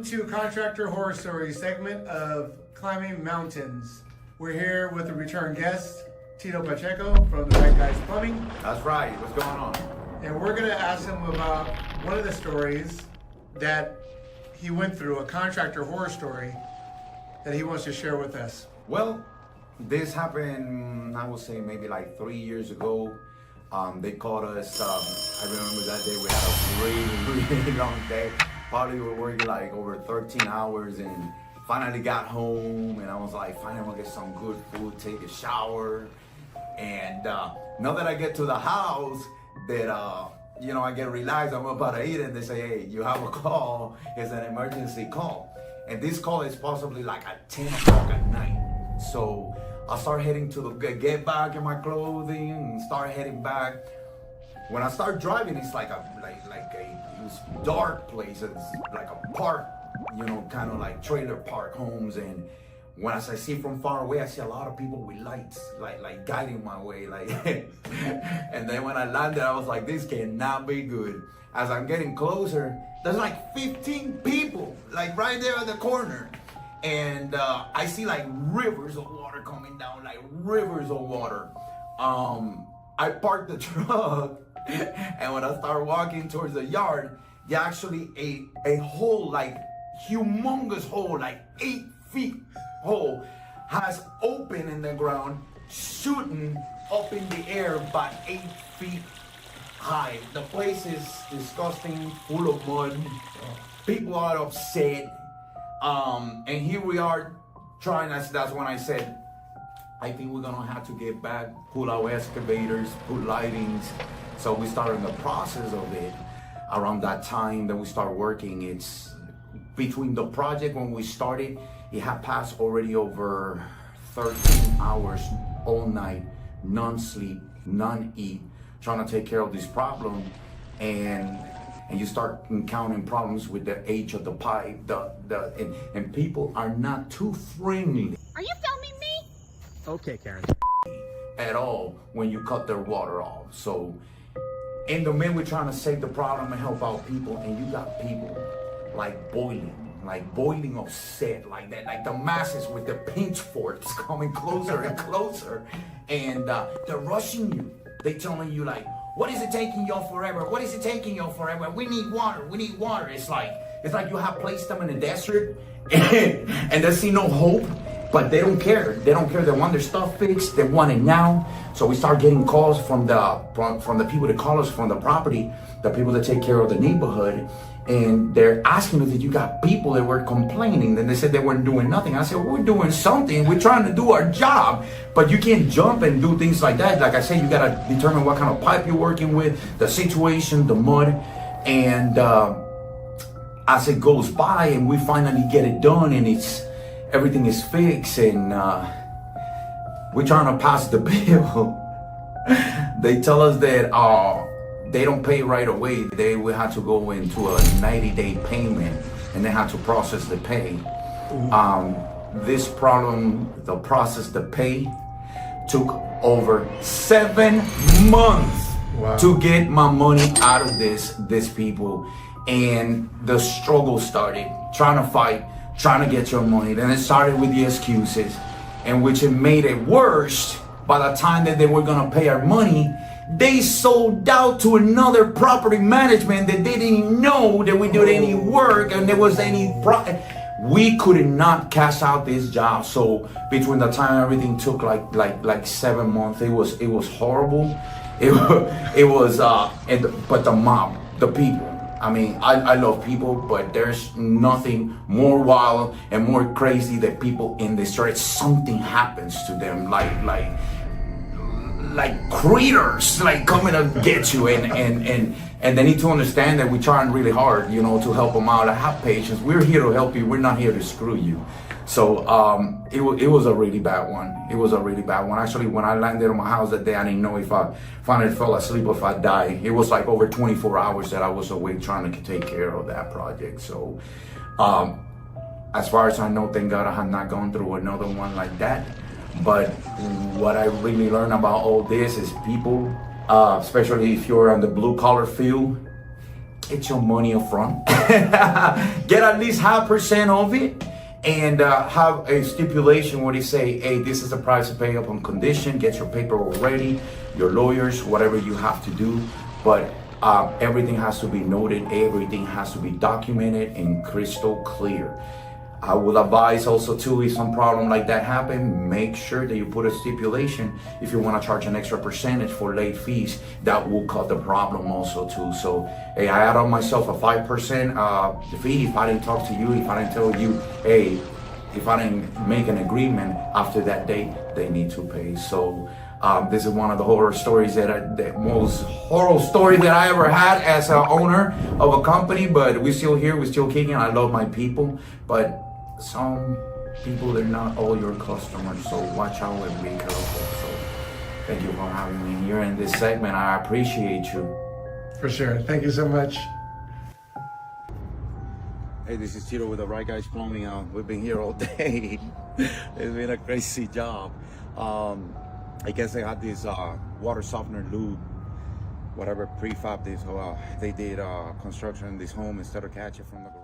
to Contractor Horror Story segment of Climbing Mountains. We're here with a return guest, Tito Pacheco from the Guyz Plumbing. That's right. What's going on? And we're going to ask him about one of the stories that he went through, a contractor horror story that he wants to share with us. Well, this happened, I would say maybe like 3 years ago. They called us, I remember that day we had a really long day. Probably we were working like over 13 hours and finally got home and I was like, finally I'm gonna get some good food, take a shower. And now that I get to the house, that I get relaxed, I'm about to eat and they say, hey, you have a call, it's an emergency call. And this call is possibly like at 10 o'clock at night. So I start heading to get back in my clothing and start heading back. When I start driving, it's like a dark place. It's like a park, kind of like trailer park homes. And when I see from far away, I see a lot of people with lights, like guiding my way, and then when I landed, I was like, this cannot be good. As I'm getting closer, there's like 15 people, like right there at the corner. And I see like rivers of water coming down, like rivers of water. I parked the truck, and when I start walking towards the yard, actually a hole, like humongous hole, like 8 feet hole, has opened in the ground, shooting up in the air about 8 feet high. The place is disgusting, full of mud. People are upset. And here we are trying, that's when I said, I think we're gonna have to get back, pull our excavators, put lightings. So we started the process of it. Around that time that we start working, it's between the project when we started, it had passed already over 13 hours all night, non-sleep, non-eat, trying to take care of this problem. And you start encountering problems with the age of the pipe, and people are not too friendly. Are you filming me? Okay, Karen. At all when you cut their water off. So in the middle, we're trying to save the problem and help out people, and you got people like boiling upset, like that, like the masses with the pitchforks coming closer and closer, and they're rushing you. They telling you like, what is it taking y'all forever? What is it taking y'all forever? We need water. We need water. It's like you have placed them in the desert and they see no hope, but they don't care. They don't care. They want their stuff fixed. They want it now. So we start getting calls from the people that call us from the property, the people that take care of the neighborhood, and they're asking us if you got people that were complaining. Then they said they weren't doing nothing. I said, well, we're doing something. We're trying to do our job, but you can't jump and do things like that. Like I said, you gotta determine what kind of pipe you're working with, the situation, the mud, and as it goes by, and we finally get it done, and everything is fixed, and we're trying to pass the bill. They tell us that they don't pay right away. They will have to go into a 90-day payment, and they have to process the pay. This problem, the process to pay, took over 7 months. Wow. To get my money out of these people. And the struggle started, trying to fight, trying to get your money. Then it started with the excuses, and which it made it worse. By the time that they were gonna pay our money, they sold out to another property management that they didn't know that we did any work and there was any we could not cash out this job. So between the time everything took like 7 months, it was horrible. It was but the mob, the people. I mean, I love people, but there's nothing more wild and more crazy than people in the street. Something happens to them, like critters, like coming to get you, and they need to understand that we're trying really hard, to help them out. I have patience. We're here to help you. We're not here to screw you. So it was a really bad one. It was a really bad one. Actually, when I landed on my house that day, I didn't know if I finally fell asleep or if I died. It was like over 24 hours that I was awake trying to take care of that project. So as far as I know, thank God I have not gone through another one like that. But what I really learned about all this is people, especially if you're on the blue collar field, get your money up front. Get at least 0.5% of it, and have a stipulation where they say, hey, this is the price to pay upon condition. Get your paperwork ready, your lawyers, whatever you have to do. But everything has to be noted, everything has to be documented and crystal clear. I would advise also too, if some problem like that happen, make sure that you put a stipulation. If you want to charge an extra percentage for late fees, that will cut the problem also too. So hey, I add on myself a 5% fee if I didn't talk to you, if I didn't tell you, hey, if I didn't make an agreement after that date, they need to pay. So this is one of the horror stories the most horror story that I ever had as an owner of a company. But we're still here, we're still kicking. I love my people, but some people, they're not all your customers. So watch out and be careful. So thank you for having me here in this segment. I appreciate you. For sure. Thank you so much. Hey, this is Tito with the Right Guyz Plumbing. We've been here all day. It's been a crazy job. I guess they had this water softener lube, whatever prefab this. They did construction in this home instead of catch it from the garage.